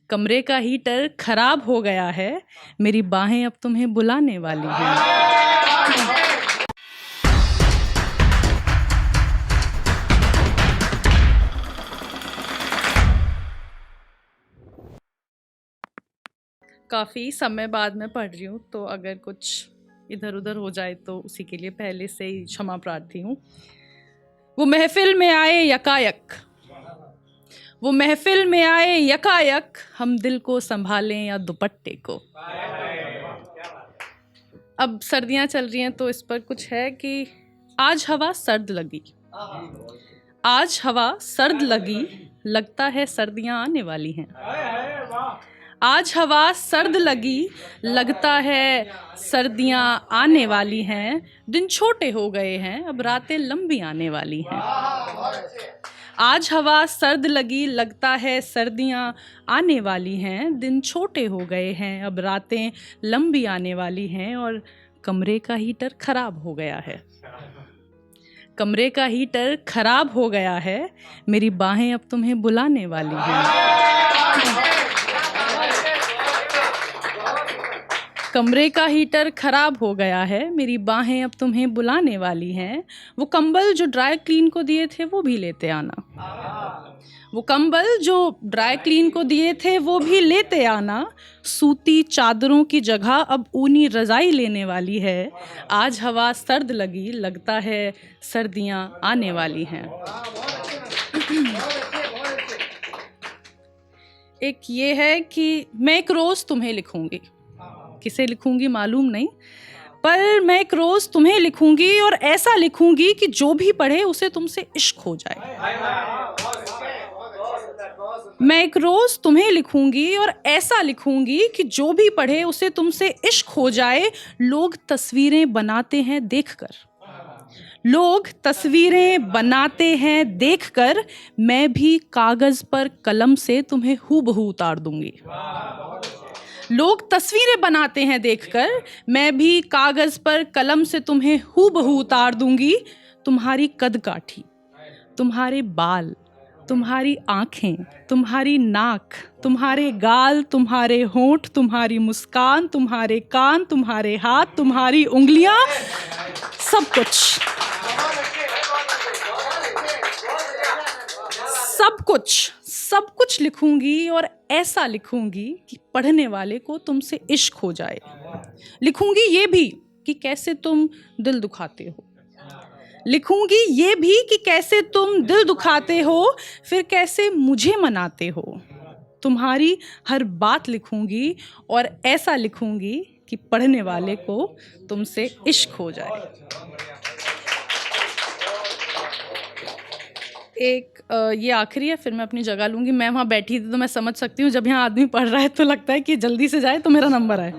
कमरे का हीटर खराब हो गया है, मेरी बाहें अब तुम्हें बुलाने वाली हैं। काफ़ी समय बाद मैं पढ़ रही हूँ, तो अगर कुछ इधर उधर हो जाए तो उसी के लिए पहले से ही क्षमा प्रार्थी हूँ। वो महफिल में आए यकायक, वो महफिल में आए यकायक, हम दिल को संभालें या दुपट्टे को। अब सर्दियाँ चल रही हैं तो इस पर कुछ है कि आज हवा सर्द लगी, आज हवा सर्द लगी, लगता है सर्दियाँ आने वाली हैं। आज हवा सर्द लगी, लगता है सर्दियाँ आने वाली हैं। दिन छोटे हो गए हैं, अब रातें लंबी आने वाली हैं। आज हवा सर्द लगी, लगता है सर्दियाँ आने वाली हैं। दिन छोटे हो गए हैं, अब रातें लंबी आने वाली हैं। और कमरे का हीटर खराब हो गया है, कमरे का हीटर खराब हो गया है, मेरी बाहें अब तुम्हें बुलाने वाली हैं। कमरे का हीटर खराब हो गया है, मेरी बाहें अब तुम्हें बुलाने वाली हैं। वो कंबल जो ड्राई क्लीन को दिए थे वो भी लेते आना, वो कंबल जो ड्राई क्लीन को दिए थे वो भी लेते आना। सूती चादरों की जगह अब ऊनी रज़ाई लेने वाली है। आज हवा सर्द लगी, लगता है सर्दियाँ आने वाली हैं। एक ये है कि मैं एक रोज़ तुम्हें लिखूंगी, किसे लिखूंगी मालूम नहीं, पर मैं एक रोज़ तुम्हें लिखूंगी और ऐसा लिखूंगी कि जो भी पढ़े उसे तुमसे इश्क हो जाए। मैं एक रोज़ तुम्हें लिखूंगी और ऐसा लिखूंगी कि जो भी पढ़े उसे तुमसे इश्क हो जाए। लोग तस्वीरें बनाते हैं देखकर, लोग तस्वीरें बनाते हैं देखकर, मैं भी कागज़ पर कलम से तुम्हें हूबहू उतार दूंगी। लोग तस्वीरें बनाते हैं देखकर, मैं भी कागज़ पर कलम से तुम्हें हूबहू उतार दूंगी। तुम्हारी कदकाठी, तुम्हारे बाल, तुम्हारी आँखें, तुम्हारी नाक, तुम्हारे गाल, तुम्हारे होंठ, तुम्हारी मुस्कान, तुम्हारे कान, तुम्हारे हाथ, तुम्हारी उंगलियां, सब कुछ, सब कुछ, सब कुछ लिखूंगी और ऐसा लिखूंगी कि पढ़ने वाले को तुमसे इश्क हो जाए। लिखूंगी ये भी कि कैसे तुम दिल दुखाते हो, लिखूंगी ये भी कि कैसे तुम दिल दुखाते हो, फिर कैसे मुझे मनाते हो। तुम्हारी हर बात लिखूंगी और ऐसा लिखूंगी कि पढ़ने वाले को तुमसे इश्क हो जाए। एक ये आखिरी है, फिर मैं अपनी जगह लूँगी। मैं वहाँ बैठी थी तो मैं समझ सकती हूँ, जब यहाँ आदमी पढ़ रहा है तो लगता है कि जल्दी से जाए तो मेरा नंबर आए।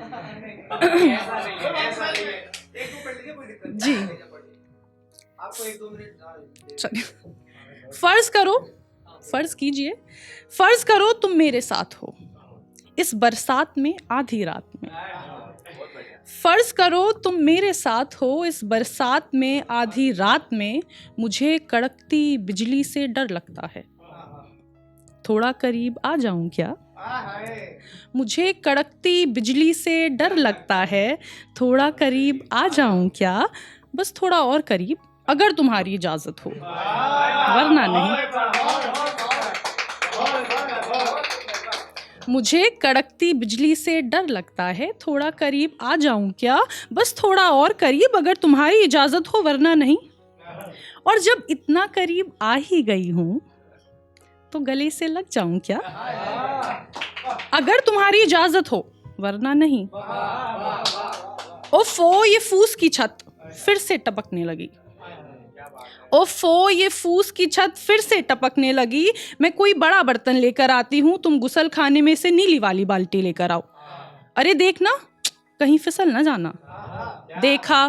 जी चलिए, फ़र्ज़ कीजिए, फ़र्ज़ करो तुम मेरे साथ हो इस बरसात में आधी रात में। फ़र्ज़ करो तुम मेरे साथ हो इस बरसात में आधी रात में। मुझे कड़कती बिजली से डर लगता है, थोड़ा करीब आ जाऊं क्या? मुझे कड़कती बिजली से डर लगता है, थोड़ा करीब आ जाऊं क्या? बस थोड़ा और करीब, अगर तुम्हारी इजाज़त हो, वरना नहीं। मुझे कड़कती बिजली से डर लगता है, थोड़ा करीब आ जाऊं क्या? बस थोड़ा और करीब, अगर तुम्हारी इजाज़त हो, वरना नहीं। और जब इतना करीब आ ही गई हूँ तो गले से लग जाऊं क्या? अगर तुम्हारी इजाज़त हो, वरना नहीं। ओफो, ये फूस की छत फिर से टपकने लगी। ओफो, ये फूस की छत फिर से टपकने लगी। मैं कोई बड़ा बर्तन लेकर आती हूँ, तुम गुसल खाने में से नीली वाली बाल्टी लेकर आओ। अरे देखना कहीं फिसल ना जाना। देखा,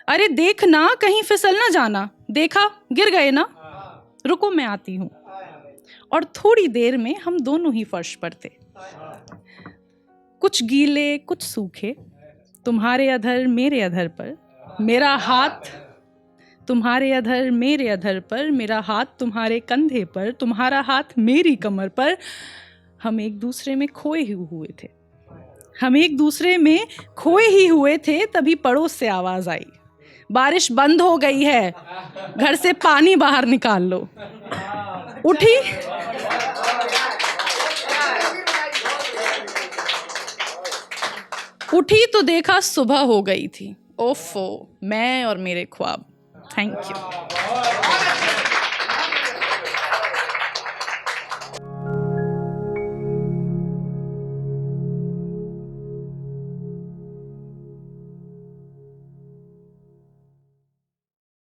अरे देखना कहीं फिसल ना जाना। देखा, गिर गए ना। रुको मैं आती हूँ। और थोड़ी देर में हम दोनों ही फर्श पर थे, कुछ गीले कुछ सूखे, तुम्हारे अधर मेरे अधर पर, मेरा हाथ तुम्हारे अधर मेरे अधर पर, मेरा हाथ तुम्हारे कंधे पर, तुम्हारा हाथ मेरी कमर पर। हम एक दूसरे में खोए ही हुए थे, हम एक दूसरे में खोए ही हुए थे, तभी पड़ोस से आवाज आई, बारिश बंद हो गई है, घर से पानी बाहर निकाल लो। उठी तो देखा सुबह हो गई थी। ओफो, मैं और मेरे ख्वाब। Thank you.